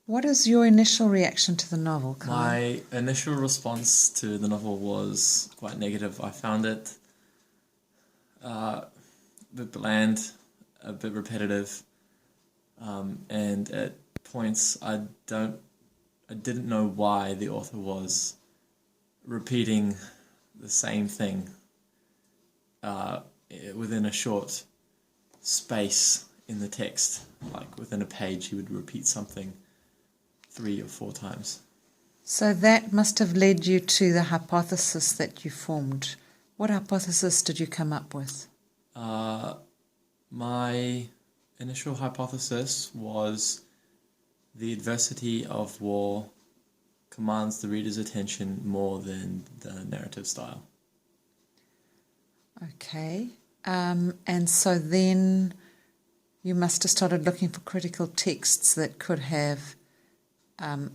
What is your initial reaction to the novel, Kai? My initial response to the novel was quite negative. I found it a bit bland, a bit repetitive, and at points I didn't know why the author was repeating the same thing within a short space in the text. Like within a page, he would repeat something 3 or 4 times. So that must have led you to the hypothesis that you formed. What hypothesis did you come up with? My initial hypothesis was the adversity of war commands the reader's attention more than the narrative style. Okay. And so then you must have started looking for critical texts that could have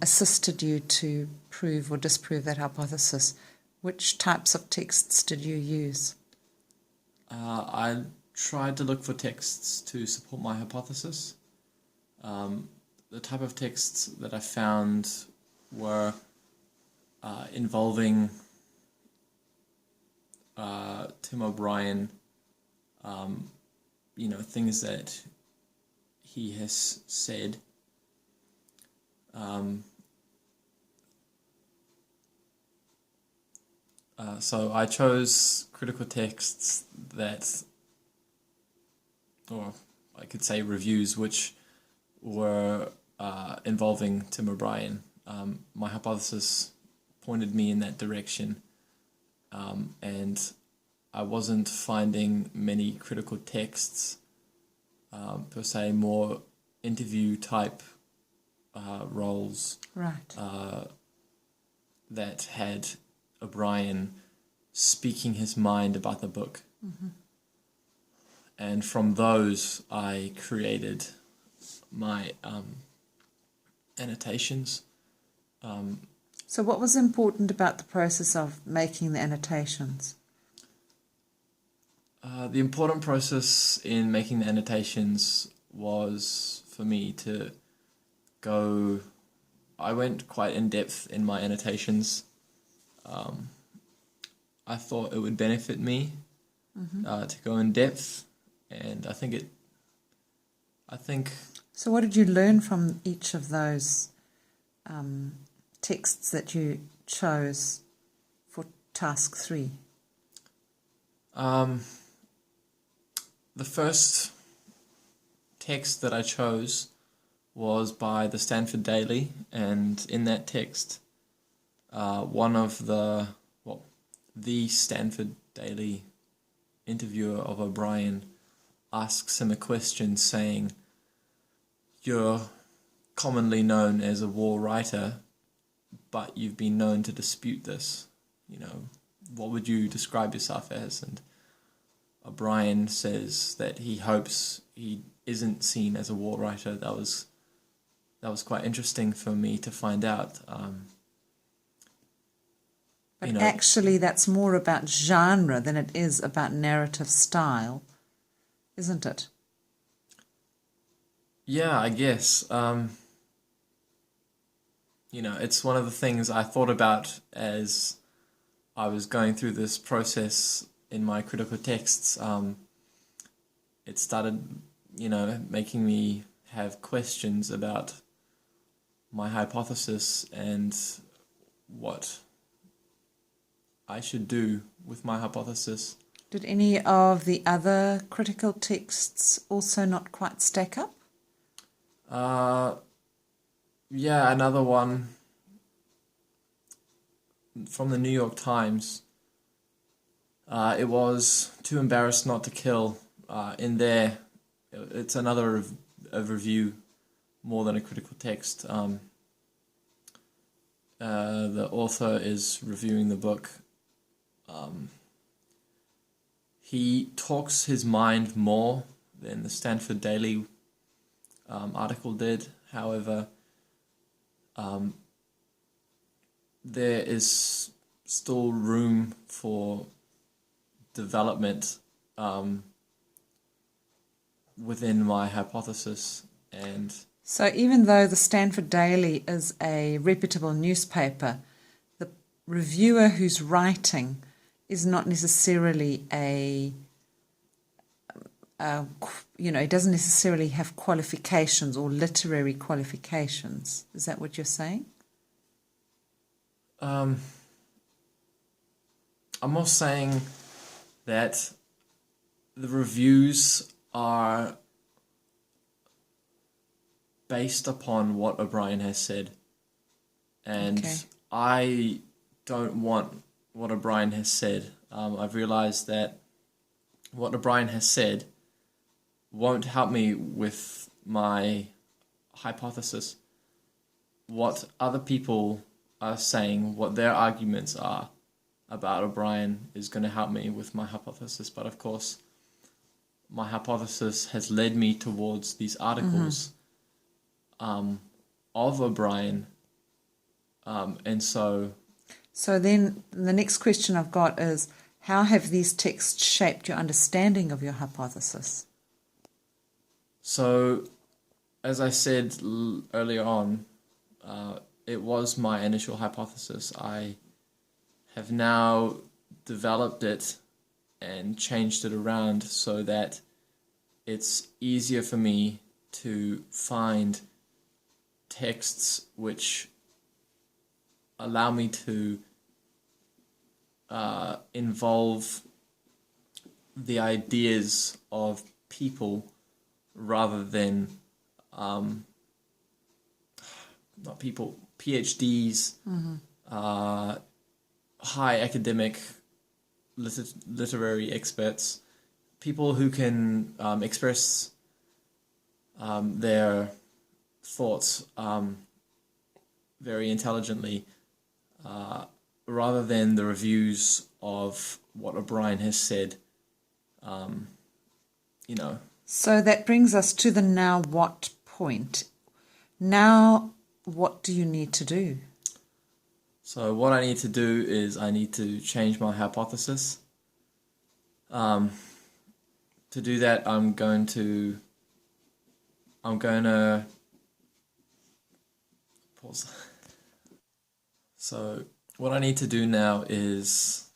assisted you to prove or disprove that hypothesis. Which types of texts did you use? I tried to look for texts to support my hypothesis. The type of texts that I found were involving Tim O'Brien, things that he has said. So I chose critical texts that, or I could say reviews, which were involving Tim O'Brien. My hypothesis pointed me in that direction, and I wasn't finding many critical texts, per se, more interview type roles, Right. that had O'Brien speaking his mind about the book. Mm-hmm. And from those, I created my annotations. So what was important about the process of making the annotations? The important process in making the annotations was for me to go... I went quite in depth in my annotations. I thought it would benefit me to go in depth, and I think So what did you learn from each of those texts that you chose for task 3? The first text that I chose was by the Stanford Daily, and in that text, one of the Stanford Daily interviewer of O'Brien asks him a question saying, "You're commonly known as a war writer, but you've been known to dispute this. What would you describe yourself as?" And O'Brien says that he hopes he isn't seen as a war writer. That was quite interesting for me to find out. But actually that's more about genre than it is about narrative style, isn't it? Yeah, I guess. It's one of the things I thought about as I was going through this process in my critical texts. It started, making me have questions about my hypothesis and what I should do with my hypothesis. Did any of the other critical texts also not quite stack up? Yeah, another one from the New York Times. It was Too Embarrassed Not to Kill. In there, it's another a review more than a critical text. The author is reviewing the book. He talks his mind more than the Stanford Daily article did. However, there is still room for development within my hypothesis, and So even though the Stanford Daily is a reputable newspaper, the reviewer who's writing is not necessarily he doesn't necessarily have qualifications or literary qualifications. Is that what you're saying? I'm more saying that the reviews are based upon what O'Brien has said. And Okay. I don't want what O'Brien has said. I've realized that what O'Brien has said won't help me with my hypothesis. What other people are saying, what their arguments are about O'Brien is going to help me with my hypothesis. But of course, my hypothesis has led me towards these articles of O'Brien. And so... So then the next question I've got is, how have these texts shaped your understanding of your hypothesis? So, as I said earlier on, it was my initial hypothesis. I have now developed it and changed it around so that it's easier for me to find texts which allow me to involve the ideas of people rather than not people, PhDs, high academic literary experts, people who can express their thoughts very intelligently, rather than the reviews of what O'Brien has said. So that brings us to the now what point. Now, what do you need to do? So what I need to do is I need to change my hypothesis. To do that, I'm going to pause. So what I need to do now is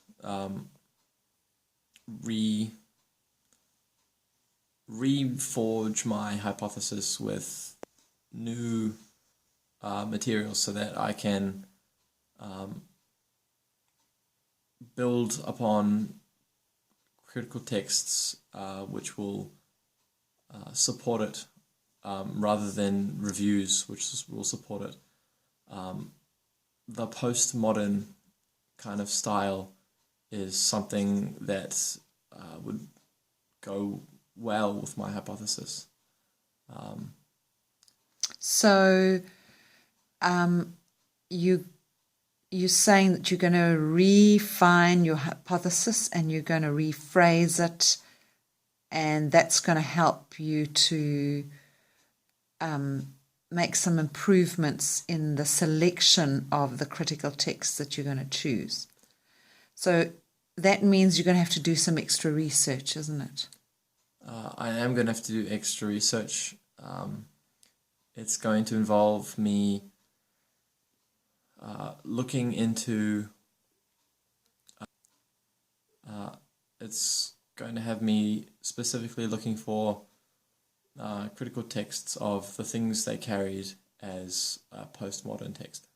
reforge my hypothesis with new materials so that I can build upon critical texts which will support it, rather than reviews which will support it. The postmodern kind of style is something that would go well with my hypothesis. So you're saying that you're going to refine your hypothesis and you're going to rephrase it, and that's going to help you to make some improvements in the selection of the critical texts that you're going to choose. So that means you're going to have to do some extra research, isn't it? I am going to have to do extra research. It's going to involve me looking into... it's going to have me specifically looking for critical texts of the things they carried as postmodern text.